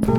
Here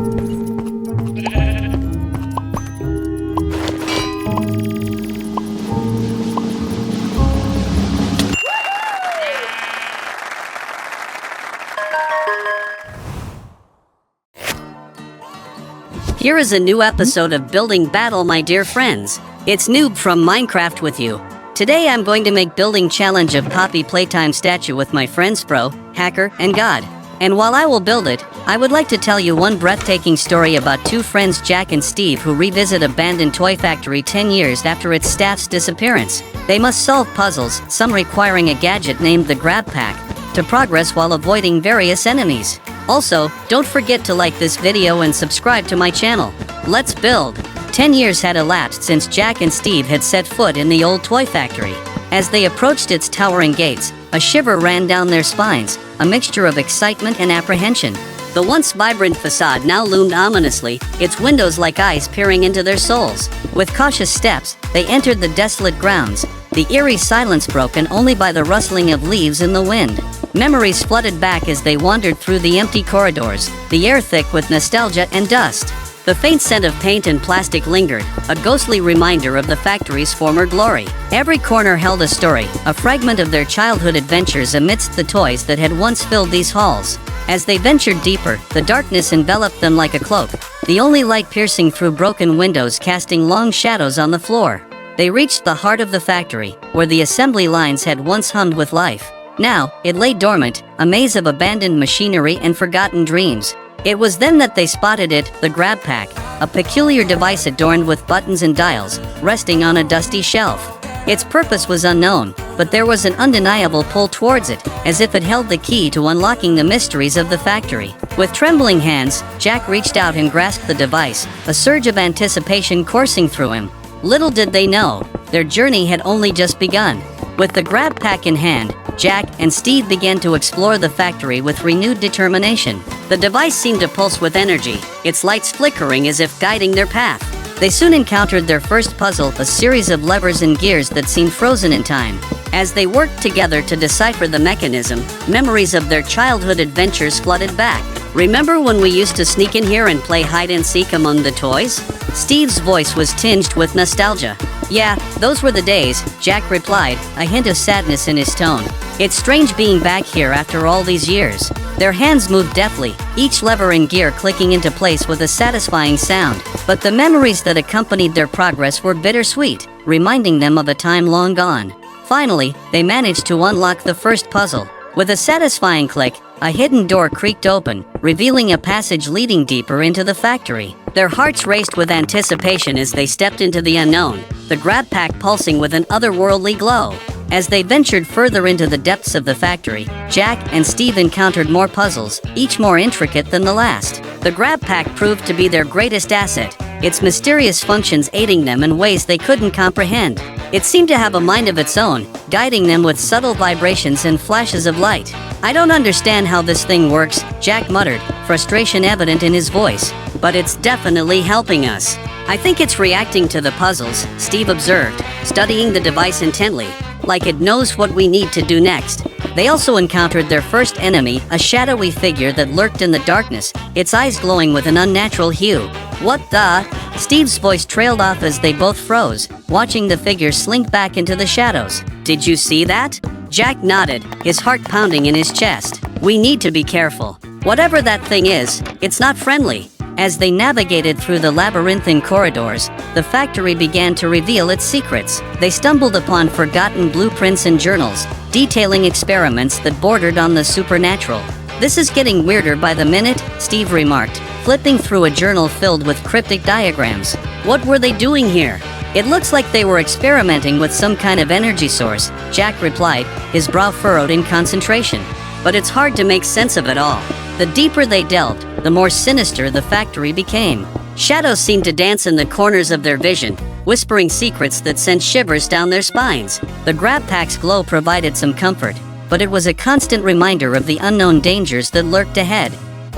is a new episode of Building Battle, my dear friends. It's Noob from Minecraft with you. Today I'm going to make building challenge of Poppy Playtime statue with my friends Pro, Hacker, and God. And while I will build it, I would like to tell you one breathtaking story about two friends Jack and Steve who revisit abandoned toy factory 10 years after its staff's disappearance. They must solve puzzles, some requiring a gadget named the Grab Pack, to progress while avoiding various enemies. Also, don't forget to like this video and subscribe to my channel. Let's build! 10 years had elapsed since Jack and Steve had set foot in the old toy factory. As they approached its towering gates, a shiver ran down their spines, a mixture of excitement and apprehension. The once vibrant facade now loomed ominously, its windows like eyes peering into their souls. With cautious steps, they entered the desolate grounds, the eerie silence broken only by the rustling of leaves in the wind. Memories flooded back as they wandered through the empty corridors, the air thick with nostalgia and dust. The faint scent of paint and plastic lingered, a ghostly reminder of the factory's former glory. Every corner held a story, a fragment of their childhood adventures amidst the toys that had once filled these halls. As they ventured deeper, the darkness enveloped them like a cloak, the only light piercing through broken windows casting long shadows on the floor. They reached the heart of the factory, where the assembly lines had once hummed with life. Now, it lay dormant, a maze of abandoned machinery and forgotten dreams. It was then that they spotted it, the Grab Pack, a peculiar device adorned with buttons and dials, resting on a dusty shelf. Its purpose was unknown, but there was an undeniable pull towards it, as if it held the key to unlocking the mysteries of the factory. With trembling hands, Jack reached out and grasped the device, a surge of anticipation coursing through him. Little did they know, their journey had only just begun. With the Grab Pack in hand, Jack and Steve began to explore the factory with renewed determination. The device seemed to pulse with energy, its lights flickering as if guiding their path. They soon encountered their first puzzle, a series of levers and gears that seemed frozen in time. As they worked together to decipher the mechanism, memories of their childhood adventures flooded back. Remember when we used to sneak in here and play hide and seek among the toys? Steve's voice was tinged with nostalgia. Yeah, those were the days, Jack replied, a hint of sadness in his tone. It's strange being back here after all these years. Their hands moved deftly, each lever and gear clicking into place with a satisfying sound. But the memories that accompanied their progress were bittersweet, reminding them of a time long gone. Finally, they managed to unlock the first puzzle. With a satisfying click, a hidden door creaked open, revealing a passage leading deeper into the factory. Their hearts raced with anticipation as they stepped into the unknown, the Grab Pack pulsing with an otherworldly glow. As they ventured further into the depths of the factory, Jack and Steve encountered more puzzles, each more intricate than the last. The Grab Pack proved to be their greatest asset, its mysterious functions aiding them in ways they couldn't comprehend. It seemed to have a mind of its own, guiding them with subtle vibrations and flashes of light. I don't understand how this thing works, Jack muttered, frustration evident in his voice. But it's definitely helping us. I think it's reacting to the puzzles, Steve observed, studying the device intently, like it knows what we need to do next. They also encountered their first enemy, a shadowy figure that lurked in the darkness, its eyes glowing with an unnatural hue. What the? Steve's voice trailed off as they both froze, watching the figure slink back into the shadows. Did you see that? Jack nodded, his heart pounding in his chest. We need to be careful. Whatever that thing is, it's not friendly. As they navigated through the labyrinthine corridors, the factory began to reveal its secrets. They stumbled upon forgotten blueprints and journals, detailing experiments that bordered on the supernatural. This is getting weirder by the minute, Steve remarked, flipping through a journal filled with cryptic diagrams. What were they doing here? It looks like they were experimenting with some kind of energy source, Jack replied, his brow furrowed in concentration. But it's hard to make sense of it all. The deeper they delved, the more sinister the factory became. Shadows seemed to dance in the corners of their vision, whispering secrets that sent shivers down their spines. The Grab Pack's glow provided some comfort, but it was a constant reminder of the unknown dangers that lurked ahead.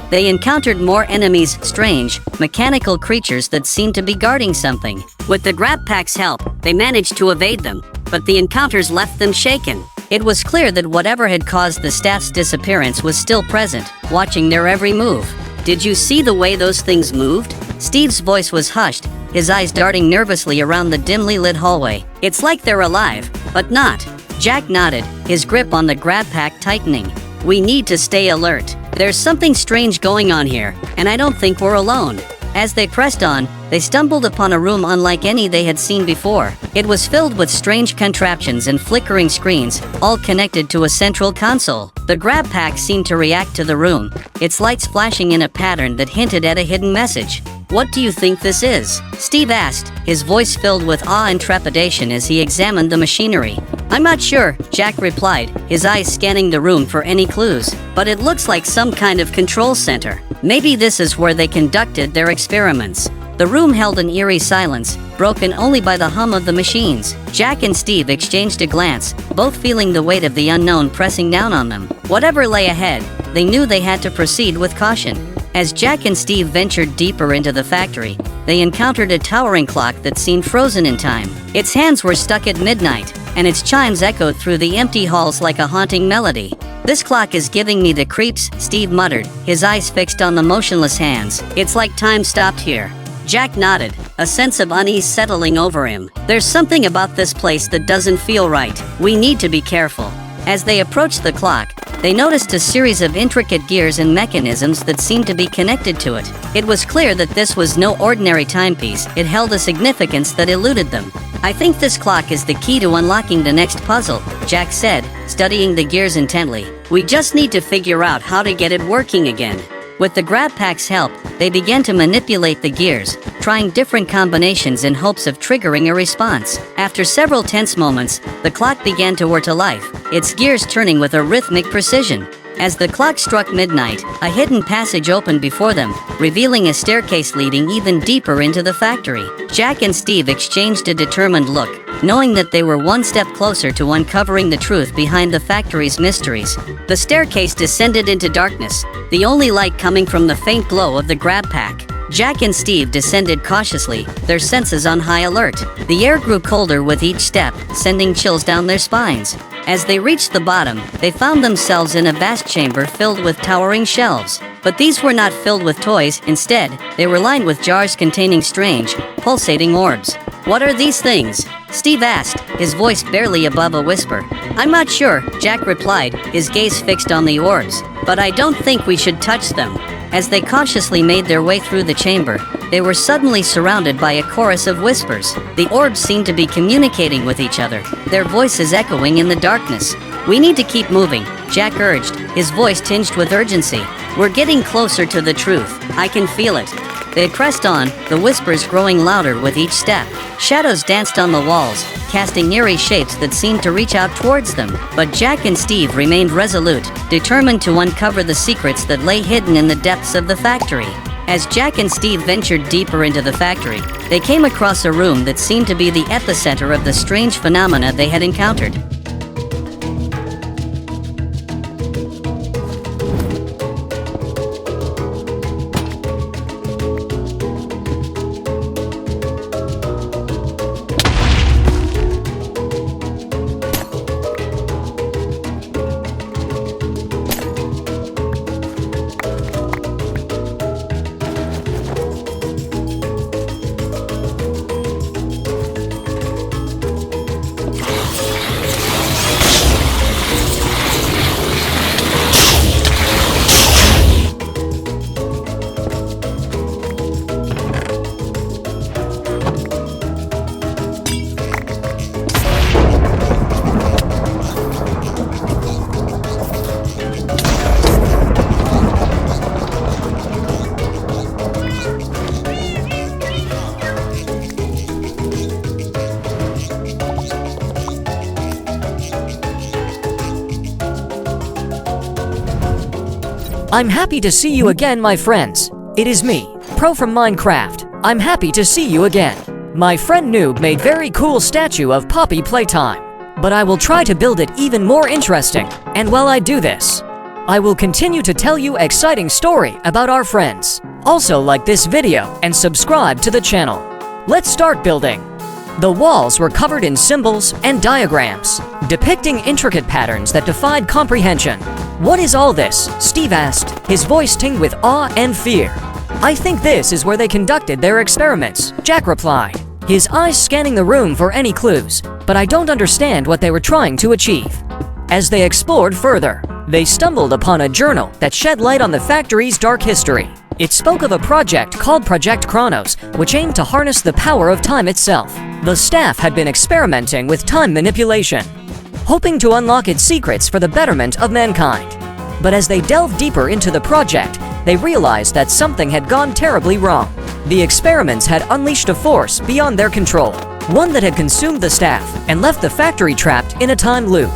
They encountered more enemies, strange, mechanical creatures that seemed to be guarding something. With the Grab Pack's help, they managed to evade them, but the encounters left them shaken. It was clear that whatever had caused the staff's disappearance was still present, watching their every move. Did you see the way those things moved? Steve's voice was hushed, his eyes darting nervously around the dimly lit hallway. It's like they're alive, but not. Jack nodded, his grip on the grab pack tightening. We need to stay alert. There's something strange going on here, and I don't think we're alone. As they pressed on, they stumbled upon a room unlike any they had seen before. It was filled with strange contraptions and flickering screens, all connected to a central console. The grab pack seemed to react to the room, its lights flashing in a pattern that hinted at a hidden message. What do you think this is? Steve asked, his voice filled with awe and trepidation as he examined the machinery. I'm not sure, Jack replied, his eyes scanning the room for any clues. But it looks like some kind of control center. Maybe this is where they conducted their experiments. The room held an eerie silence, broken only by the hum of the machines. Jack and Steve exchanged a glance, both feeling the weight of the unknown pressing down on them. Whatever lay ahead, they knew they had to proceed with caution. As Jack and Steve ventured deeper into the factory, they encountered a towering clock that seemed frozen in time. Its hands were stuck at midnight, and its chimes echoed through the empty halls like a haunting melody. This clock is giving me the creeps, Steve muttered, his eyes fixed on the motionless hands. It's like time stopped here. Jack nodded, a sense of unease settling over him. There's something about this place that doesn't feel right. We need to be careful. As they approached the clock, they noticed a series of intricate gears and mechanisms that seemed to be connected to it. It was clear that this was no ordinary timepiece, it held a significance that eluded them. I think this clock is the key to unlocking the next puzzle, Jack said, studying the gears intently. We just need to figure out how to get it working again. With the grab pack's help, they began to manipulate the gears, trying different combinations in hopes of triggering a response. After several tense moments, the clock began to whir to life, its gears turning with a rhythmic precision. As the clock struck midnight, a hidden passage opened before them, revealing a staircase leading even deeper into the factory. Jack and Steve exchanged a determined look, knowing that they were one step closer to uncovering the truth behind the factory's mysteries. The staircase descended into darkness, the only light coming from the faint glow of the grab pack. Jack and Steve descended cautiously, their senses on high alert. The air grew colder with each step, sending chills down their spines. As they reached the bottom, they found themselves in a vast chamber filled with towering shelves. But these were not filled with toys, instead, they were lined with jars containing strange, pulsating orbs. What are these things? Steve asked, his voice barely above a whisper. I'm not sure, Jack replied, his gaze fixed on the orbs. But I don't think we should touch them. As they cautiously made their way through the chamber, they were suddenly surrounded by a chorus of whispers. The orbs seemed to be communicating with each other, their voices echoing in the darkness. We need to keep moving, Jack urged, his voice tinged with urgency. We're getting closer to the truth. I can feel it. They pressed on, the whispers growing louder with each step. Shadows danced on the walls, casting eerie shapes that seemed to reach out towards them. But Jack and Steve remained resolute, determined to uncover the secrets that lay hidden in the depths of the factory. As Jack and Steve ventured deeper into the factory, they came across a room that seemed to be the epicenter of the strange phenomena they had encountered. I'm happy to see you again, my friends. It is me, Pro from Minecraft. I'm happy to see you again. My friend Noob made very cool statue of Poppy Playtime, but I will try to build it even more interesting. And while I do this, I will continue to tell you exciting story about our friends. Also like this video and subscribe to the channel. Let's start building. The walls were covered in symbols and diagrams, depicting intricate patterns that defied comprehension. "What is all this?" Steve asked, his voice tinged with awe and fear. "I think this is where they conducted their experiments," Jack replied, his eyes scanning the room for any clues, "but I don't understand what they were trying to achieve." As they explored further, they stumbled upon a journal that shed light on the factory's dark history. It spoke of a project called Project Chronos, which aimed to harness the power of time itself. The staff had been experimenting with time manipulation, hoping to unlock its secrets for the betterment of mankind. But as they delved deeper into the project, they realized that something had gone terribly wrong. The experiments had unleashed a force beyond their control, one that had consumed the staff and left the factory trapped in a time loop.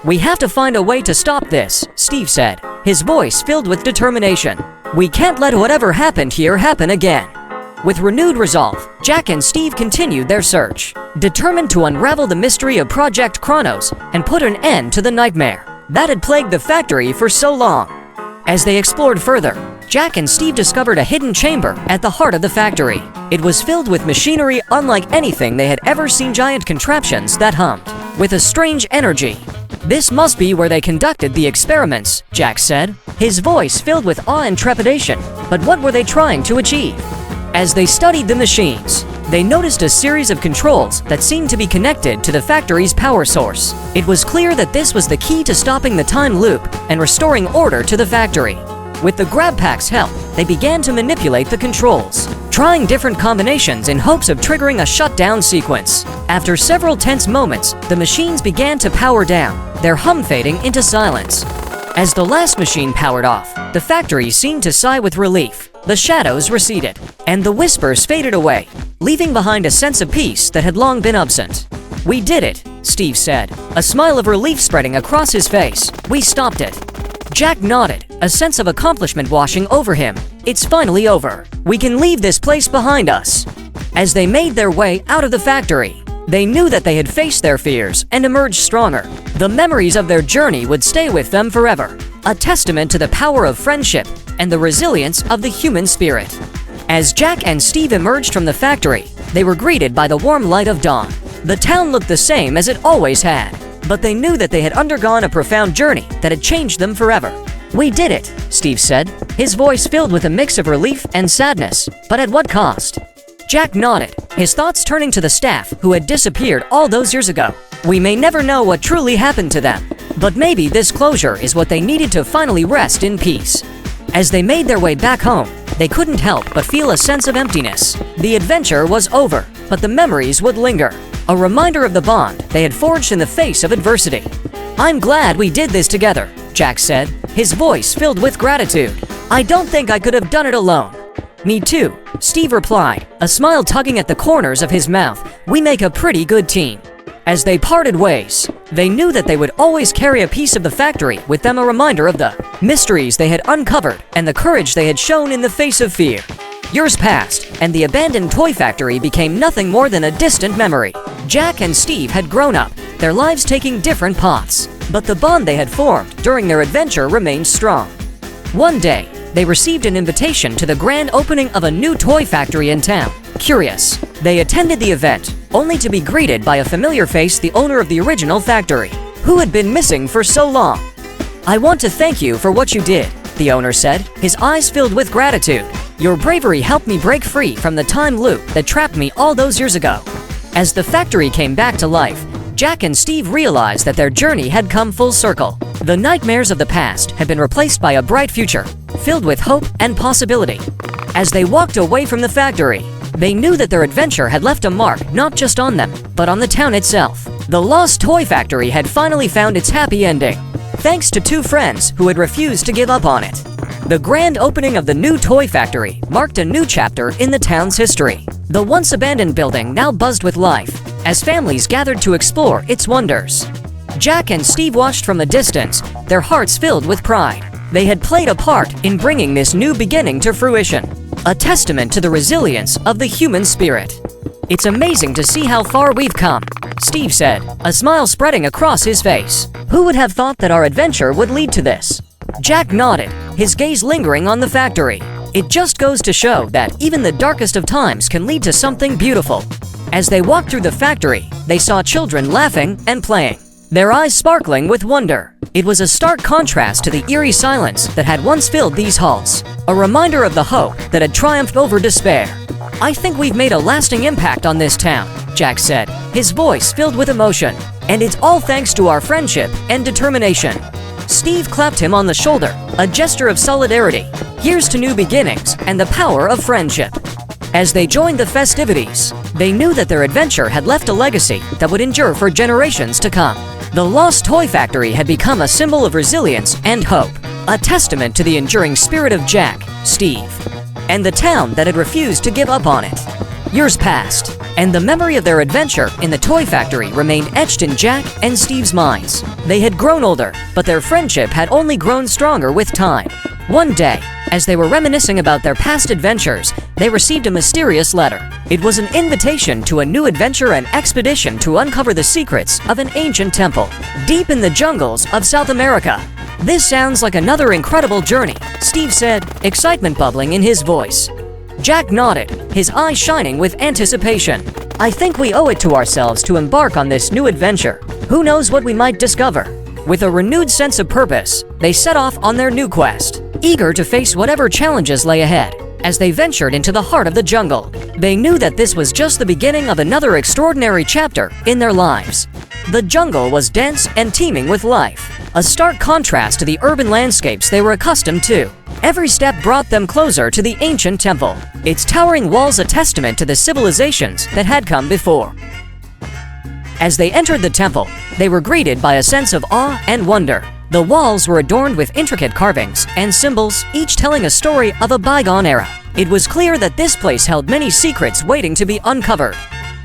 "We have to find a way to stop this," Steve said, his voice filled with determination. "We can't let whatever happened here happen again." With renewed resolve, Jack and Steve continued their search, determined to unravel the mystery of Project Chronos and put an end to the nightmare that had plagued the factory for so long. As they explored further, Jack and Steve discovered a hidden chamber at the heart of the factory. It was filled with machinery unlike anything they had ever seen, giant contraptions that hummed with a strange energy. "This must be where they conducted the experiments," Jack said, his voice filled with awe and trepidation. But what were they trying to achieve? As they studied the machines, they noticed a series of controls that seemed to be connected to the factory's power source. It was clear that this was the key to stopping the time loop and restoring order to the factory. With the grab pack's help, they began to manipulate the controls, trying different combinations in hopes of triggering a shutdown sequence. After several tense moments, the machines began to power down, their hum fading into silence. As the last machine powered off, the factory seemed to sigh with relief. The shadows receded, and the whispers faded away, leaving behind a sense of peace that had long been absent. "We did it," Steve said, a smile of relief spreading across his face. "We stopped it." Jack nodded, a sense of accomplishment washing over him. "It's finally over. We can leave this place behind us." As they made their way out of the factory, they knew that they had faced their fears and emerged stronger. The memories of their journey would stay with them forever, a testament to the power of friendship and the resilience of the human spirit. As Jack and Steve emerged from the factory, they were greeted by the warm light of dawn. The town looked the same as it always had, but they knew that they had undergone a profound journey that had changed them forever. "We did it," Steve said, his voice filled with a mix of relief and sadness. "But at what cost?" Jack nodded, his thoughts turning to the staff who had disappeared all those years ago. "We may never know what truly happened to them, but maybe this closure is what they needed to finally rest in peace." As they made their way back home, they couldn't help but feel a sense of emptiness. The adventure was over, but the memories would linger, a reminder of the bond they had forged in the face of adversity. "I'm glad we did this together," Jack said, his voice filled with gratitude. "I don't think I could have done it alone." "Me too," Steve replied, a smile tugging at the corners of his mouth. "We make a pretty good team." As they parted ways, they knew that they would always carry a piece of the factory with them, a reminder of the mysteries they had uncovered and the courage they had shown in the face of fear. Years passed, and the abandoned toy factory became nothing more than a distant memory. Jack and Steve had grown up, their lives taking different paths, but the bond they had formed during their adventure remained strong. One day, they received an invitation to the grand opening of a new toy factory in town. Curious, they attended the event, only to be greeted by a familiar face, the owner of the original factory, who had been missing for so long. "I want to thank you for what you did," the owner said, his eyes filled with gratitude. "Your bravery helped me break free from the time loop that trapped me all those years ago." As the factory came back to life, Jack and Steve realized that their journey had come full circle. The nightmares of the past had been replaced by a bright future, filled with hope and possibility. As they walked away from the factory, they knew that their adventure had left a mark not just on them, but on the town itself. The lost toy factory had finally found its happy ending, thanks to two friends who had refused to give up on it. The grand opening of the new toy factory marked a new chapter in the town's history. The once abandoned building now buzzed with life, as families gathered to explore its wonders. Jack and Steve watched from a distance, their hearts filled with pride. They had played a part in bringing this new beginning to fruition, a testament to the resilience of the human spirit. "It's amazing to see how far we've come," Steve said, a smile spreading across his face. "Who would have thought that our adventure would lead to this?" Jack nodded, his gaze lingering on the factory. "It just goes to show that even the darkest of times can lead to something beautiful." As they walked through the factory, they saw children laughing and playing, their eyes sparkling with wonder. It was a stark contrast to the eerie silence that had once filled these halls, a reminder of the hope that had triumphed over despair. "I think we've made a lasting impact on this town," Jack said, his voice filled with emotion. "And it's all thanks to our friendship and determination." Steve clapped him on the shoulder, a gesture of solidarity. Here's to new beginnings and the power of friendship. As they joined the festivities, they knew that their adventure had left a legacy that would endure for generations to come. The Lost Toy Factory had become a symbol of resilience and hope, a testament to the enduring spirit of Jack, Steve, and the town that had refused to give up on it. Years passed, and the memory of their adventure in the toy factory remained etched in Jack and Steve's minds. They had grown older, but their friendship had only grown stronger with time. One day, as they were reminiscing about their past adventures, they received a mysterious letter. It was an invitation to a new adventure and expedition to uncover the secrets of an ancient temple, deep in the jungles of South America. "This sounds like another incredible journey," Steve said, excitement bubbling in his voice. Jack nodded, his eyes shining with anticipation. "I think we owe it to ourselves to embark on this new adventure. Who knows what we might discover?" With a renewed sense of purpose, they set off on their new quest, eager to face whatever challenges lay ahead. As they ventured into the heart of the jungle, they knew that this was just the beginning of another extraordinary chapter in their lives. The jungle was dense and teeming with life, a stark contrast to the urban landscapes they were accustomed to. Every step brought them closer to the ancient temple, its towering walls a testament to the civilizations that had come before. As they entered the temple, they were greeted by a sense of awe and wonder. The walls were adorned with intricate carvings and symbols, each telling a story of a bygone era. It was clear that this place held many secrets waiting to be uncovered.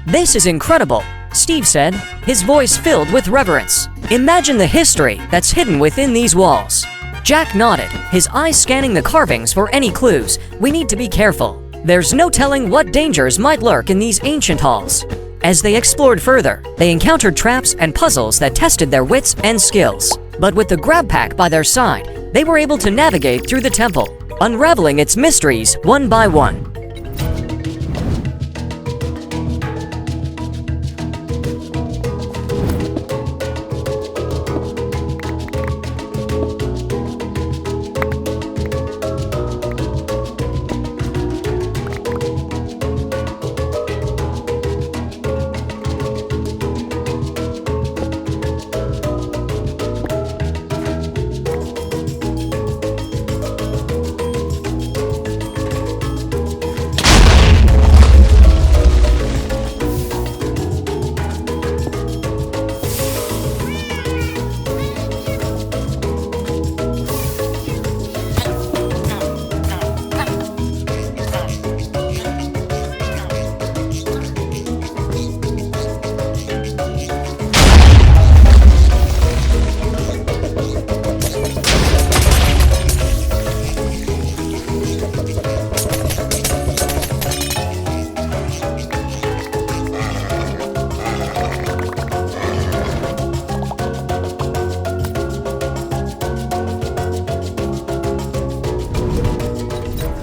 "This is incredible," Steve said, his voice filled with reverence. "Imagine the history that's hidden within these walls." Jack nodded, his eyes scanning the carvings for any clues. "We need to be careful. There's no telling what dangers might lurk in these ancient halls." As they explored further, they encountered traps and puzzles that tested their wits and skills. But with the grab pack by their side, they were able to navigate through the temple, unraveling its mysteries one by one.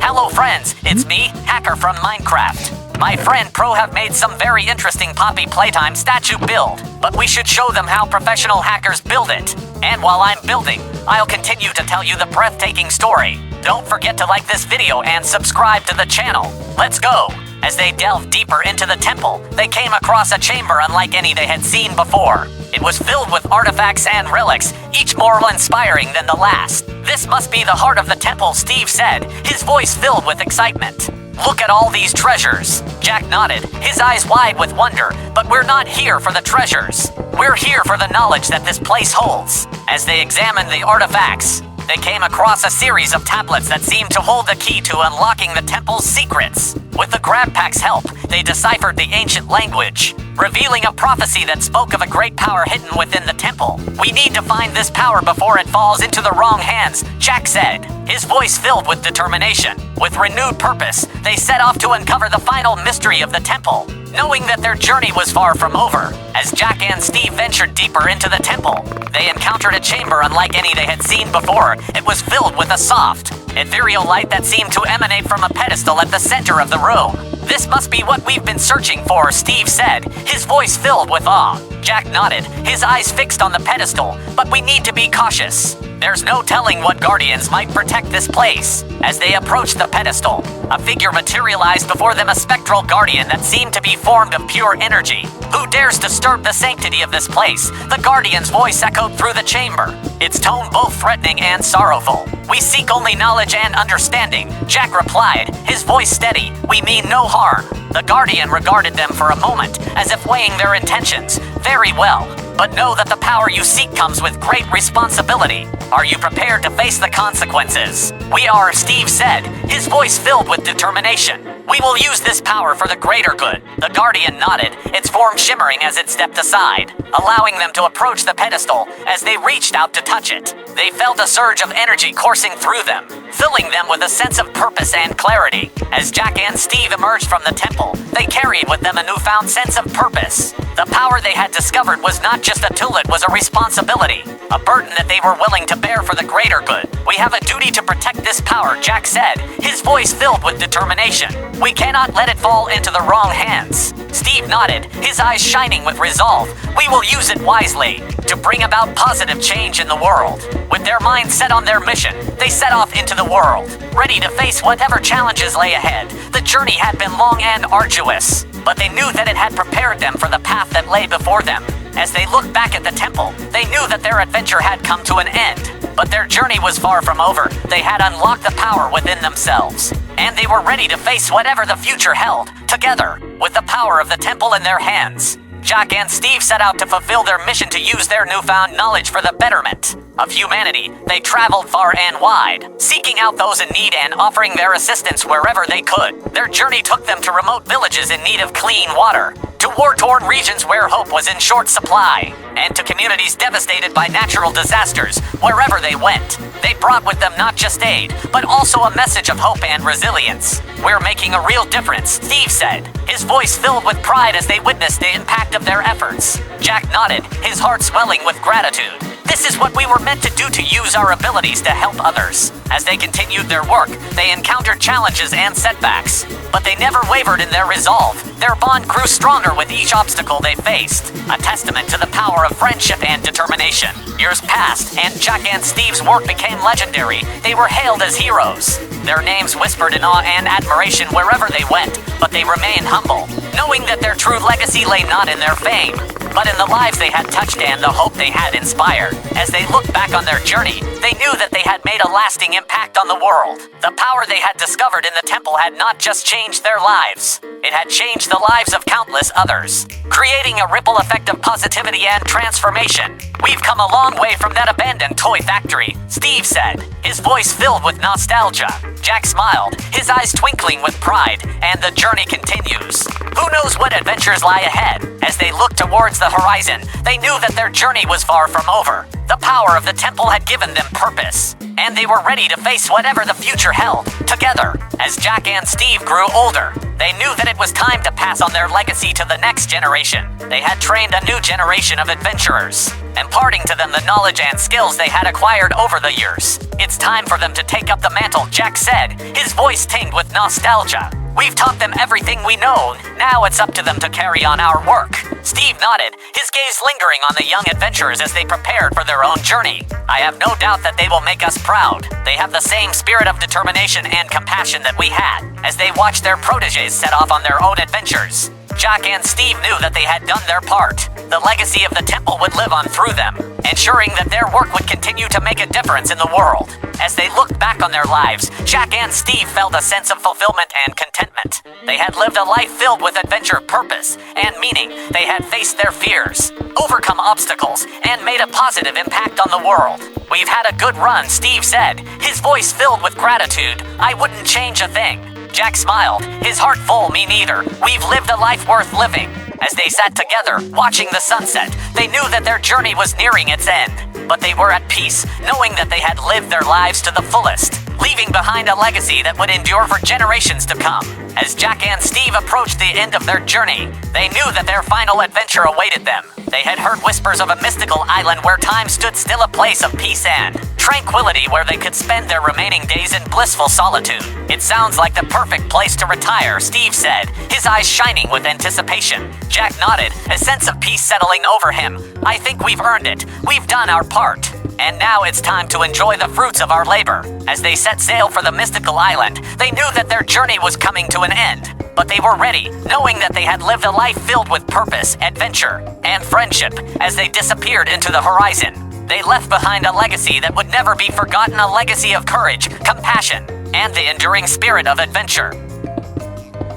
Hello friends, it's me, Hacker from Minecraft. My friend Pro have made some very interesting Poppy Playtime statue build, but we should show them how professional hackers build it. And while I'm building, I'll continue to tell you the breathtaking story. Don't forget to like this video and subscribe to the channel. Let's go! As they delved deeper into the temple, they came across a chamber unlike any they had seen before. It was filled with artifacts and relics, each more inspiring than the last. "This must be the heart of the temple," Steve said, his voice filled with excitement. "Look at all these treasures." Jack nodded, his eyes wide with wonder. "But we're not here for the treasures. We're here for the knowledge that this place holds." As they examined the artifacts, they came across a series of tablets that seemed to hold the key to unlocking the temple's secrets. With the grab pack's help, they deciphered the ancient language, revealing a prophecy that spoke of a great power hidden within the temple. "We need to find this power before it falls into the wrong hands," Jack said, his voice filled with determination. With renewed purpose, they set off to uncover the final mystery of the temple, knowing that their journey was far from over. As Jack and Steve ventured deeper into the temple, they encountered a chamber unlike any they had seen before. It was filled with a soft, ethereal light that seemed to emanate from a pedestal at the center of the room. This must be what we've been searching for, Steve said, his voice filled with awe. Jack nodded, his eyes fixed on the pedestal, but we need to be cautious. There's no telling what guardians might protect this place. As they approached the pedestal, a figure materialized before them, a spectral guardian that seemed to be formed of pure energy. Who dares disturb the sanctity of this place? The guardian's voice echoed through the chamber, its tone both threatening and sorrowful. We seek only knowledge and understanding, Jack replied, his voice steady. We mean no harm. The guardian regarded them for a moment, as if weighing their intentions. Very well. But know that the power you seek comes with great responsibility. Are you prepared to face the consequences? We are, Steve said, his voice filled with determination. We will use this power for the greater good. The Guardian nodded, its form shimmering as it stepped aside, allowing them to approach the pedestal. As they reached out to touch it, they felt a surge of energy coursing through them, filling them with a sense of purpose and clarity. As Jack and Steve emerged from the temple, they carried with them a newfound sense of purpose. The power they had discovered was not just a tool, it was a responsibility, a burden that they were willing to bear for the greater good. We have a duty to protect this power, Jack said, his voice filled with determination. We cannot let it fall into the wrong hands. Steve nodded, his eyes shining with resolve. We will use it wisely to bring about positive change in the world. With their minds set on their mission, they set off into the world, ready to face whatever challenges lay ahead. The journey had been long and arduous, but they knew that it had prepared them for the path that lay before them. As they looked back at the temple, they knew that their adventure had come to an end. But their journey was far from over. They had unlocked the power within themselves, and they were ready to face whatever the future held, together, with the power of the temple in their hands. Jack and Steve set out to fulfill their mission to use their newfound knowledge for the betterment of humanity. They traveled far and wide, seeking out those in need and offering their assistance wherever they could. Their journey took them to remote villages in need of clean water, to war-torn regions where hope was in short supply, and to communities devastated by natural disasters. Wherever they went, they brought with them not just aid, but also a message of hope and resilience. We're making a real difference, Steve said, his voice filled with pride as they witnessed the impact of their efforts. Jack nodded, his heart swelling with gratitude. This is what we were meant to do, to use our abilities to help others. As they continued their work, they encountered challenges and setbacks, but they never wavered in their resolve. Their bond grew stronger with each obstacle they faced, a testament to the power of friendship and determination. Years passed, and Jack and Steve's work became legendary. They were hailed as heroes, their names whispered in awe and admiration wherever they went, but they remained humble, knowing that their true legacy lay not in their fame, but in the lives they had touched and the hope they had inspired. As they looked back on their journey, they knew that they had made a lasting impact on the world. The power they had discovered in the temple had not just changed their lives, it had changed the lives of countless others, creating a ripple effect of positivity and transformation. We've come a long way from that abandoned toy factory, Steve said, his voice filled with nostalgia. Jack smiled, his eyes twinkling with pride, and the journey continues. Who knows what adventures lie ahead? As they looked towards the horizon, they knew that their journey was far from over. The power of the temple had given them purpose, and they were ready to face whatever the future held, together. As Jack and Steve grew older, they knew that it was time to pass on their legacy to the next generation. They had trained a new generation of adventurers, imparting to them the knowledge and skills they had acquired over the years. It's time for them to take up the mantle, Jack said, his voice tinged with nostalgia. We've taught them everything we know, now it's up to them to carry on our work. Steve nodded, his gaze lingering on the young adventurers as they prepared for their own journey. I have no doubt that they will make us proud. They have the same spirit of determination and compassion that we had, as they watched their protégés set off on their own adventures. Jack and Steve knew that they had done their part. The legacy of the temple would live on through them, ensuring that their work would continue to make a difference in the world. As they looked back on their lives, Jack and Steve felt a sense of fulfillment and contentment. They had lived a life filled with adventure, purpose, and meaning. They had faced their fears, overcome obstacles, and made a positive impact on the world. We've had a good run, Steve said, his voice filled with gratitude. I wouldn't change a thing. Jack smiled, his heart full. Me neither. We've lived a life worth living. As they sat together, watching the sunset, they knew that their journey was nearing its end. But they were at peace, knowing that they had lived their lives to the fullest. leaving behind a legacy that would endure for generations to come. As Jack and Steve approached the end of their journey, they knew that their final adventure awaited them. They had heard whispers of a mystical island where time stood still, a place of peace and tranquility where they could spend their remaining days in blissful solitude. It sounds like the perfect place to retire, Steve said, his eyes shining with anticipation. Jack nodded, a sense of peace settling over him. I think we've earned it. We've done our part. And now it's time to enjoy the fruits of our labor. As they set sail for the mystical island, they knew that their journey was coming to an end. But they were ready, knowing that they had lived a life filled with purpose, adventure, and friendship. As they disappeared into the horizon, they left behind a legacy that would never be forgotten, a legacy of courage, compassion, and the enduring spirit of adventure.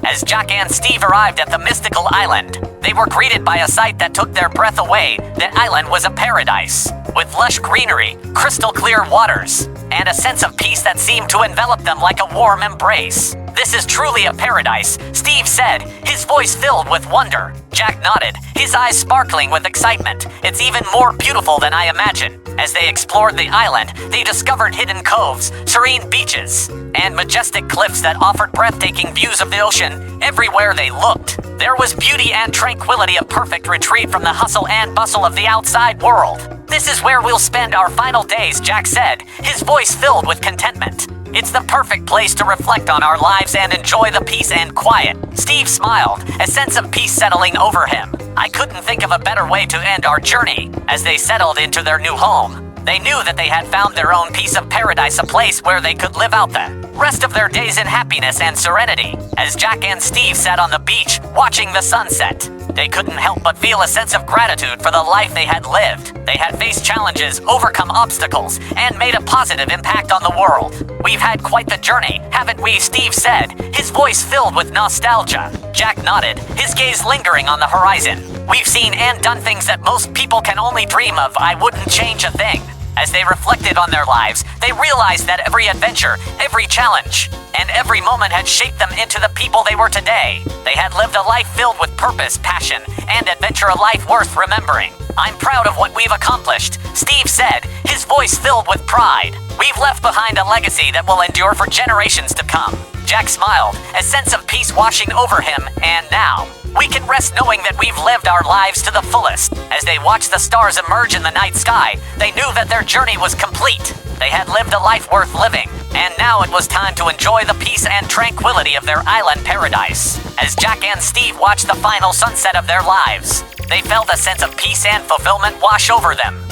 As Jack and Steve arrived at the mystical island, they were greeted by a sight that took their breath away. The island was a paradise, with lush greenery, crystal clear waters, and a sense of peace that seemed to envelop them like a warm embrace. This is truly a paradise, Steve said, his voice filled with wonder. Jack nodded, his eyes sparkling with excitement. It's even more beautiful than I imagined. As they explored the island, they discovered hidden coves, serene beaches, and majestic cliffs that offered breathtaking views of the ocean everywhere they looked. There was beauty and tranquility, a perfect retreat from the hustle and bustle of the outside world. This is where we'll spend our final days, Jack said, his voice filled with contentment. It's the perfect place to reflect on our lives and enjoy the peace and quiet. Steve smiled, a sense of peace settling over him. I couldn't think of a better way to end our journey. As they settled into their new home, they knew that they had found their own piece of paradise, a place where they could live out the rest of their days in happiness and serenity. As Jack and Steve sat on the beach, watching the sunset, they couldn't help but feel a sense of gratitude for the life they had lived. They had faced challenges, overcome obstacles, and made a positive impact on the world. We've had quite the journey, haven't we? Steve said, his voice filled with nostalgia. Jack nodded, his gaze lingering on the horizon. We've seen and done things that most people can only dream of. I wouldn't change a thing. As they reflected on their lives, they realized that every adventure, every challenge, and every moment had shaped them into the people they were today. They had lived a life filled with purpose, passion, and adventure, a life worth remembering. I'm proud of what we've accomplished, Steve said, his voice filled with pride. We've left behind a legacy that will endure for generations to come. Jack smiled, a sense of peace washing over him, and now we can rest knowing that we've lived our lives to the fullest. As they watched the stars emerge in the night sky, they knew that their journey was complete. They had lived a life worth living, and now it was time to enjoy the peace and tranquility of their island paradise. As Jack and Steve watched the final sunset of their lives, they felt a sense of peace and fulfillment wash over them.